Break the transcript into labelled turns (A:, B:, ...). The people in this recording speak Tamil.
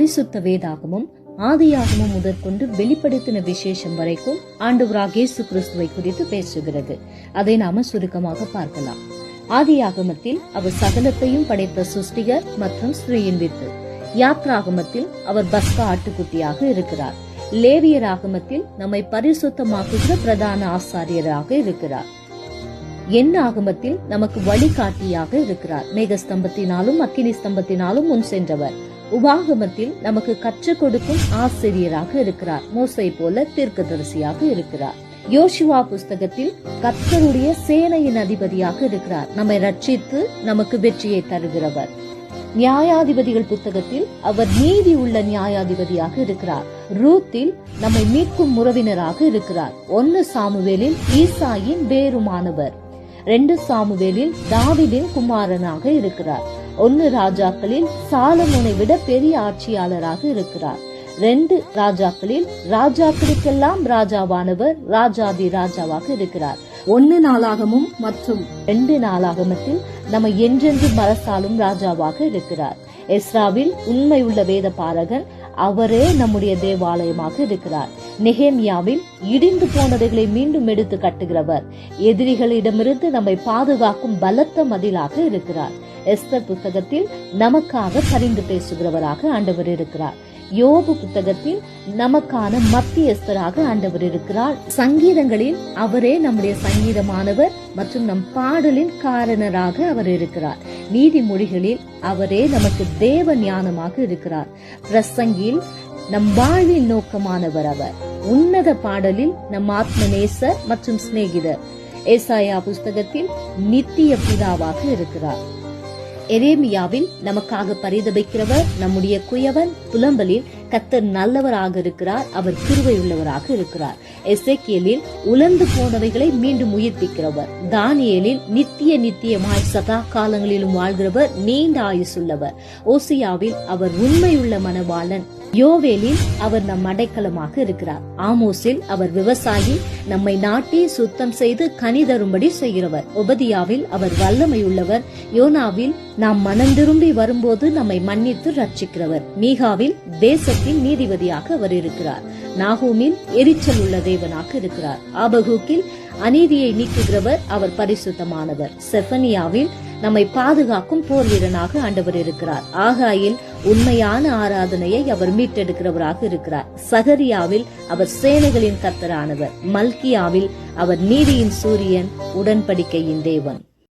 A: பரிசுத்த வேதாகமும் ஆதியாகமும் முதற்கொண்டு வெளிப்படுத்தின விசேஷம் வரைக்கும் ஆண்டவராகிய இயேசு கிறிஸ்துவை குறித்து பேசுகிறது. அதை நாம சுருக்கமாக பார்க்கலாம். ஆதியாகமத்தில் அவர் சகலத்தையும் படைத்த சிருஷ்டிகர் மற்றும் ஸ்திரீயின் வித்து. யாத்ராகமத்தில் அவர் பஸ்கா ஆட்டுக்குட்டியாக இருக்கிறார். லேவியர் ஆகமத்தில் நம்மை பரிசுத்தமாக்குகிற பிரதான ஆசாரியராக இருக்கிறார். என் ஆகமத்தில் நமக்கு வழிகாட்டியாக இருக்கிறார். மேகஸ்தம்பத்தினாலும் அக்கினி ஸ்தம்பத்தினாலும் முன் சென்றவர். உபாகமத்தில் நமக்கு கற்றுக் கொடுக்கும் ஆசிரியராக இருக்கிறார். மோசை போல தீர்க்கதரிசியாக இருக்கிறார். யோசுவா புஸ்தகத்தில் கர்த்தருடைய சேனையின் அதிபதியாக இருக்கிறார். நம்மை ரட்சித்து நமக்கு வெற்றியை தருகிறவர். நியாயாதிபதிகள் புத்தகத்தில் அவர் நீதி உள்ள நியாயாதிபதியாக இருக்கிறார். ரூத்தில் நம்மை மீட்கும் உறவினராக இருக்கிறார். 1 சாமுவேலில் ஈசாயின் வேறுமானவர். 2 சாமுவேலில் தாவீதின் குமாரனாக இருக்கிறார். 1 ராஜாக்களில் சாலமோனை விட பெரிய ஆட்சியாளராக இருக்கிறார். 2 ராஜாக்களில் ராஜாக்களுக்கெல்லாம் ராஜாவானவர், ராஜாதி ராஜாவாக இருக்கிறார். 1 நாளாகமும் மற்றும் 2 நாளாகமத்தில் நம்ம என்றென்று மரசாலும் ராஜாவாக இருக்கிறார். எஸ்ராவில் உண்மை உள்ள வேத பாரகன், அவரே நம்முடைய தேவாலயமாக இருக்கிறார். நெகேமியாவில் இடிந்து போனவைகளை மீண்டும் எடுத்து கட்டுகிறவர், எதிரிகளிடமிருந்து நம்மை பாதுகாக்கும் பலத்த மதிலாக இருக்கிறார். எஸ்தர் புத்தகத்தில் நமக்காக பரிந்து பேசுகிறவராக ஆண்டவர் இருக்கிறார். யோபு புத்தகத்தில் நமக்கான மத்தியஸ்தராக ஆண்டவர் இருக்கிறார். சங்கீதங்களில் அவரே நம்முடைய சங்கீதமானவர் மற்றும் நம் பாடலின் காரணராக அவர் இருக்கிறார். நீதிமொழிகளில் அவரே நமக்கு தேவ ஞானமாக இருக்கிறார். பிரசங்கியில் நம் வாழ்வின் நோக்கமானவர் அவர். உன்னத பாடலில் நம் ஆத்மநேசர் மற்றும் சிநேகிதர். ஏசாயா புஸ்தகத்தில் நித்திய பிதாவாக இருக்கிறார். எரேமியாவில் நமக்காக பரிதபிக்கிறவர், நம்முடைய குயவன். புலம்பலில் கர்த்தர் நல்லவராக இருக்கிறார், அவர் கிருபை உள்ளவராக இருக்கிறார். எசேக்கியேலில் உலர்ந்து போனவைகளை மீண்டும் உயிர்ப்பிக்கிறவர். தானியேலில் நித்தியமாய் சதா காலங்களிலும் வாழ்கிறவர், நீண்ட ஆயுசுள்ளவர். ஓசியாவில் அவர் உண்மையுள்ள மனவாளன். யோவேலில் அவர் நம் அடைக்கலமாக இருக்கிறார். ஆமோஸில் அவர் விவசாயி, நம்மை நாட்டி சுத்தம் செய்து கனி தரும்படி செய்கிறவர். ஒபதியாவில் அவர் வல்லமையுள்ளவர். யோனாவில் நாம் மனம் திரும்பி வரும்போது நம்மை மன்னித்து ரட்சிக்கிறவர். மீகாவில் தேசத்தின் நீதிபதியாக அவர் இருக்கிறார். நாகூமில் எரிச்சல் உள்ள தேவனாக இருக்கிறார். ஆபகூக்கில் அநீதியை நீக்குகிறவர், அவர் பரிசுத்தமானவர். செஃபனியாவில் நம்மை பாதுகாக்கும் போர் வீரனாக ஆண்டவர் இருக்கிறார். ஆகாயில் உண்மையான ஆராதனையை அவர் மீட்டெடுக்கிறவராக இருக்கிறார். சகரியாவில் அவர் சேனைகளின் கர்த்தரானவர். மல்கியாவில் அவர் நீதியின் சூரியன், உடன்படிக்கையின் தேவன்.